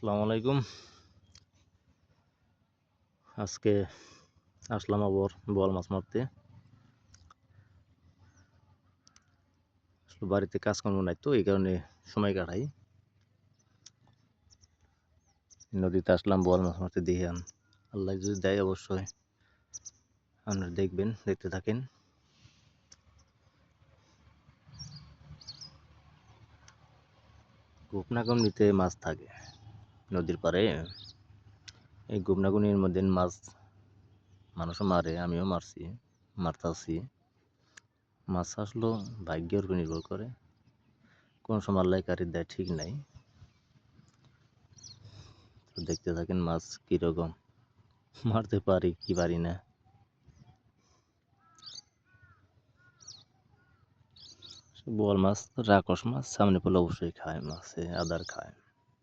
আসসালামু আলাইকুম। আজকে আসলাম আবার বোয়াল মাছ মারতে। বাড়িতে কাজকর্ম নাই তো এই কারণে সময় কাটাই। নদীতে আসলাম বোয়াল মাছ মারতে, দেখি আল্লাহ যদি দেয় অবশ্যই আপনারা দেখবেন, দেখতে থাকেন। গুপনাগনিতে মাছ থাকে নদীর পাড়ে। এই গুপনাগনির মধ্যে মাছ মানুষও মারে, আমিও মারতাছি। মাছ আসলো ভাগ্যের উপর নির্ভর করে, কোন সময় আল্লাহ কারি দেয় ঠিক নাই। তো দেখতে থাকেন মাছ কিরকম মারতে পারি কি পারি না। বোয়াল মাছ, রাকস মাছ সামনে পড়লে অবশ্যই খায়, মাছে আদার খায়।